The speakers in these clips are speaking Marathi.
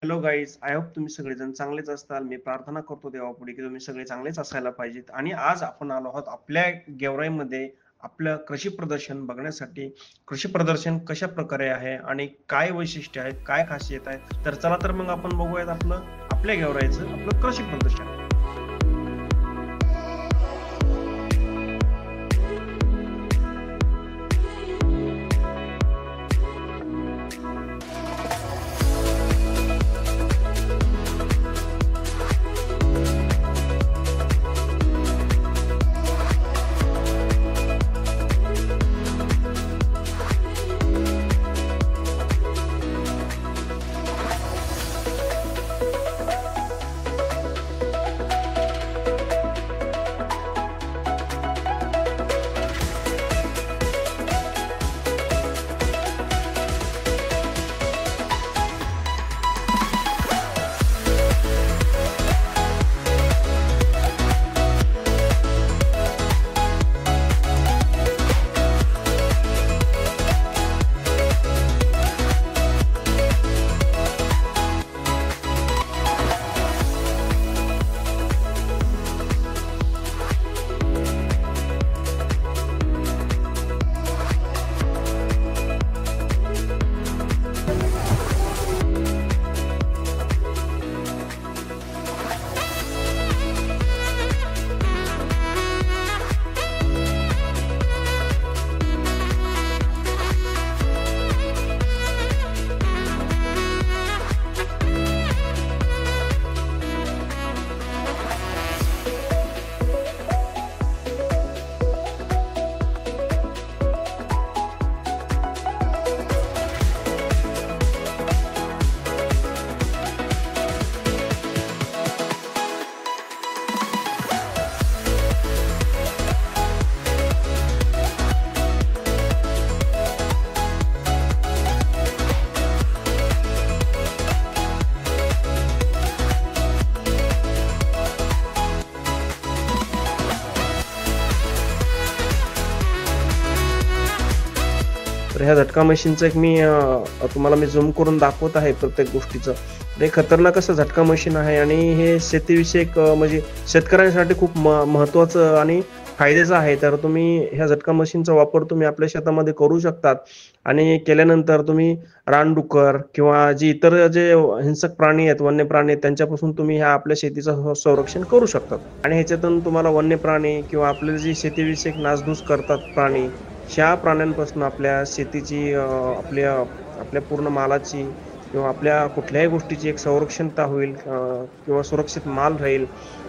हॅलो गाईज, आय होप तुम्ही सगळेजण चांगलेच असताल. मी प्रार्थना करतो देवापुढे की तुम्ही सगळे चांगलेच असायला पाहिजेत. आणि आज आपण आलो आहोत आपल्या गेवराईमध्ये आपलं कृषी प्रदर्शन बघण्यासाठी. कृषी प्रदर्शन कशा प्रकारे आहे आणि काय वैशिष्ट्य आहेत, काय खासियत आहे, तर चला तर मग आपण बघूयात आपल्या गेवराईचं आपलं कृषी प्रदर्शन. तर ह्या झटका मशीनचं एक तुम्हाला मी झूम करून दाखवत आहे प्रत्येक गोष्टीचं. तर हे खतरनाक असं झटका मशीन आहे आणि हे शेतीविषयक म्हणजे शेतकऱ्यांसाठी खूप महत्त्वाचं आणि फायद्याचं आहे. तर तुम्ही ह्या झटका मशीनचा वापर तुम्ही आपल्या शेतामध्ये करू शकतात आणि केल्यानंतर तुम्ही रानडुक्कर किंवा जे इतर जे हिंसक प्राणी आहेत, वन्य प्राणी आहेत, त्यांच्यापासून तुम्ही ह्या आपल्या शेतीचं संरक्षण करू शकतात. आणि ह्याच्यातून तुम्हाला वन्य प्राणी किंवा आपल्याला जी शेतीविषयक नासधूस करतात प्राणी, ह्या प्राण्यांपासून आपल्या शेतीची आपल्या पूर्ण मालाची किंवा आपल्या कुठल्याही गोष्टीची एक संरक्षणता होईल किंवा सुरक्षित माल राहील.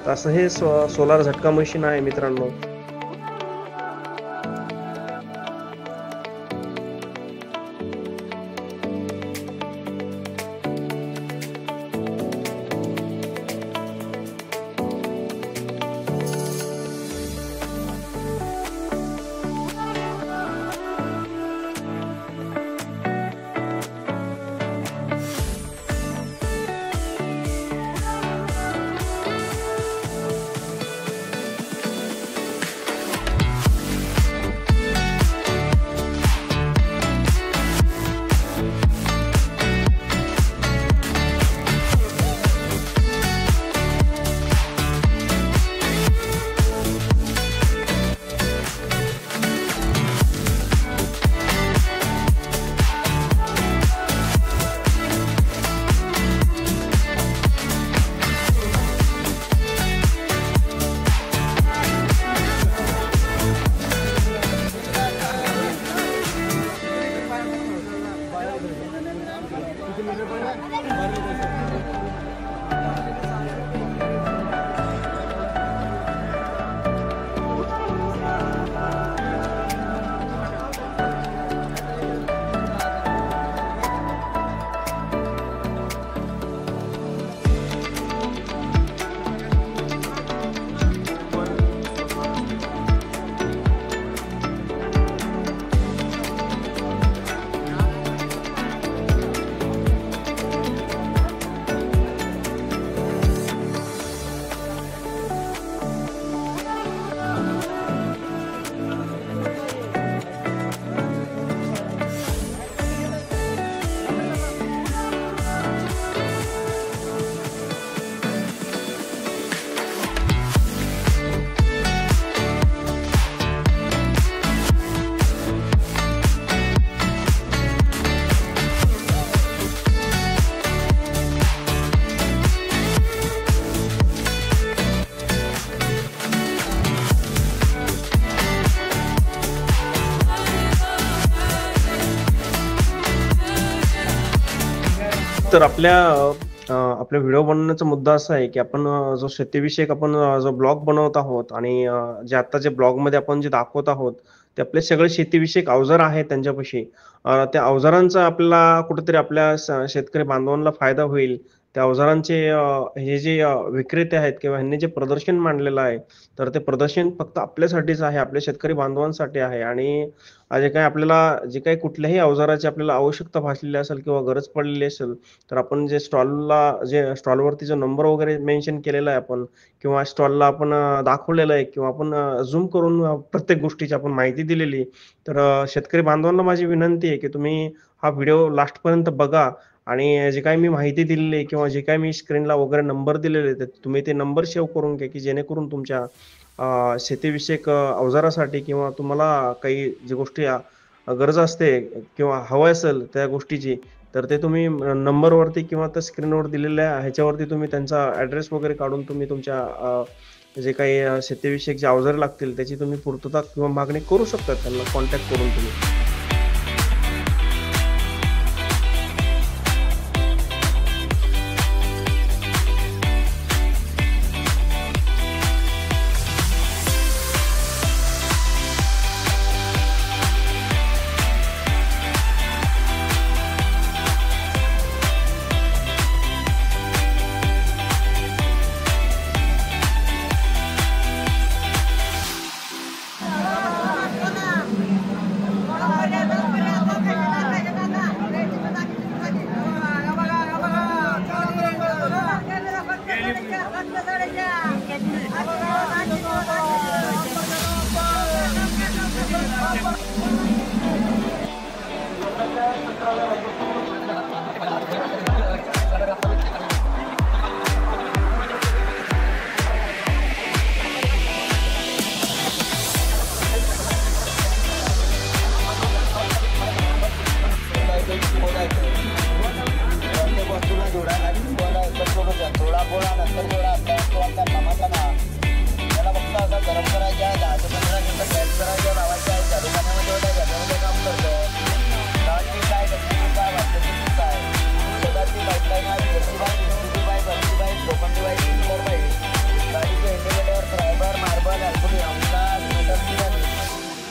तर असं हे सोलार झटका मशीन आहे मित्रांनो. तर आपल्या व्हिडिओ बनवण्याचा मुद्दा असा आहे की आपण जो शेतीविषयक आपण जो ब्लॉग बनवत आहोत आणि जे आता जे ब्लॉगमध्ये आपण जे दाखवत आहोत ते आपले सगळे शेतीविषयक अवजार आहेत त्यांच्यापाशी. त्या अवजारांचा आपल्याला कुठेतरी आपल्या शेतकरी बांधवांना फायदा होईल. त्या अवजारांचे हे जे विक्रेते आहेत किंवा ह्यांनी जे प्रदर्शन मांडलेलं आहे, तर ते प्रदर्शन फक्त आपल्यासाठीच आहे, आपल्या शेतकरी बांधवांसाठी आहे आणि जे काही आपल्याला जे काही कुठल्याही अवजाराची आपल्याला आवश्यकता भासलेली असेल किंवा गरज पडलेली असेल, तर आपण जे स्टॉलवरती जो नंबर वगैरे मेन्शन केलेला आहे आपण किंवा स्टॉलला आपण दाखवलेलं आहे किंवा आपण झूम करून प्रत्येक गोष्टीची आपण माहिती दिलेली. तर शेतकरी बांधवांना माझी विनंती आहे, की तुम्ही हा व्हिडिओ लास्टपर्यंत बघा आणि जे काही मी माहिती दिलेली आहे किंवा जे काही मी स्क्रीनला वगैरे नंबर दिलेले आहेत, तुम्ही ते नंबर सेव्ह करून घ्या, की जेणेकरून तुमच्या शेतीविषयक अवजारासाठी किंवा तुम्हाला काही जी गोष्टी गरज असते किंवा हवं असेल त्या गोष्टीची, तर ते तुम्ही नंबरवरती किंवा त्या स्क्रीनवर दिलेल्या ह्याच्यावरती तुम्ही त्यांचा ॲड्रेस वगैरे काढून तुम्ही तुमच्या जे काही शेतीविषयक जे अवजारे लागतील त्याची तुम्ही पूर्तता किंवा मागणी करू शकता त्यांना कॉन्टॅक्ट करून तुम्ही.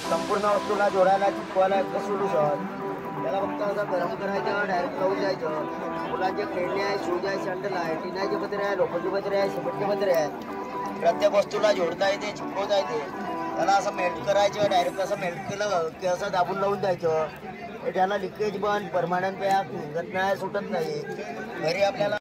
संपूर्ण वस्तूला जोडायला चिपकवायला एक सोल्युशन. त्याला फक्त असं गरम करायचं, डायरेक्ट लावून जायचं. मुलांचे खेळणे आहे, शूज आहे, सँडल आहे, टिनाचे पत्रे आहे, लोखंडी पत्रे आहे, सिमेंटचे पत्रे आहे. प्रत्येक वस्तूला जोडता येते, चिपकवता येते. त्याला असं मेल्ट करायचं, डायरेक्ट असं मेल्ट केलं की असं दाबून लावून जायचं. त्याला लिकेज बंद, परमानंट पॅक, निघत नाही, सुटत नाही. घरी आपल्याला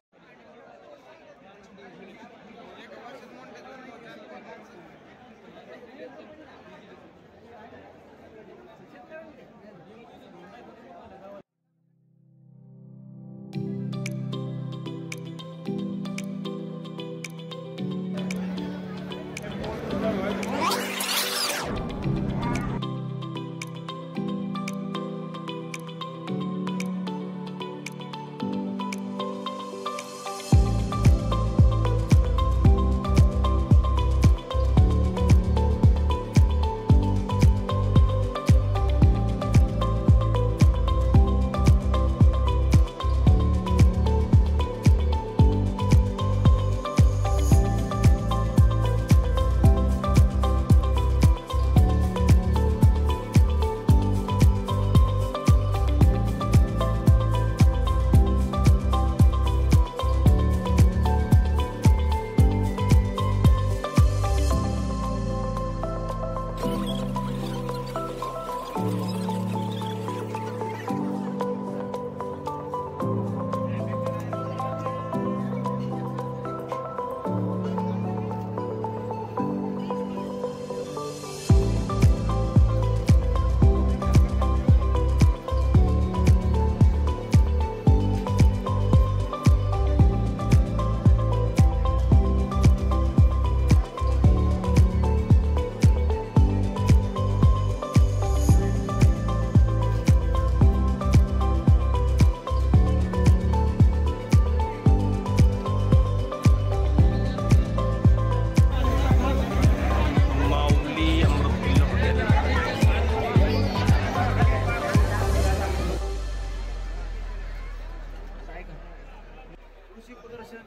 कृषी प्रदर्शन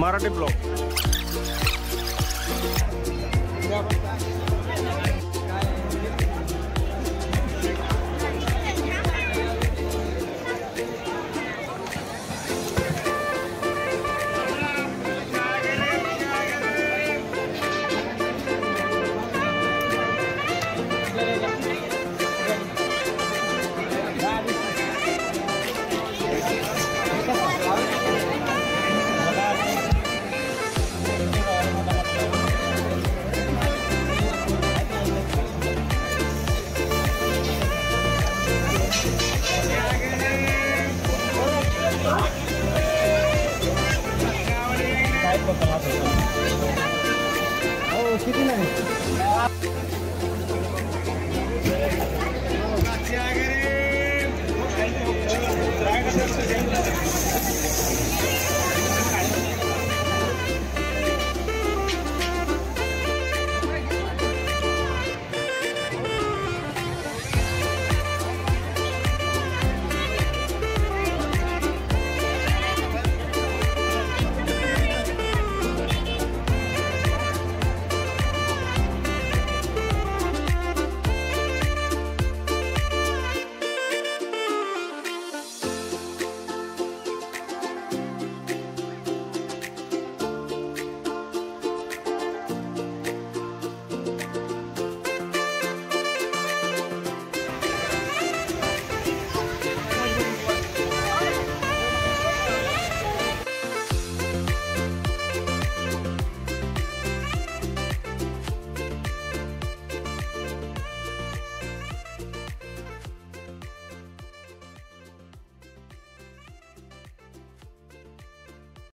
मराठी ब्लॉग. किती नाही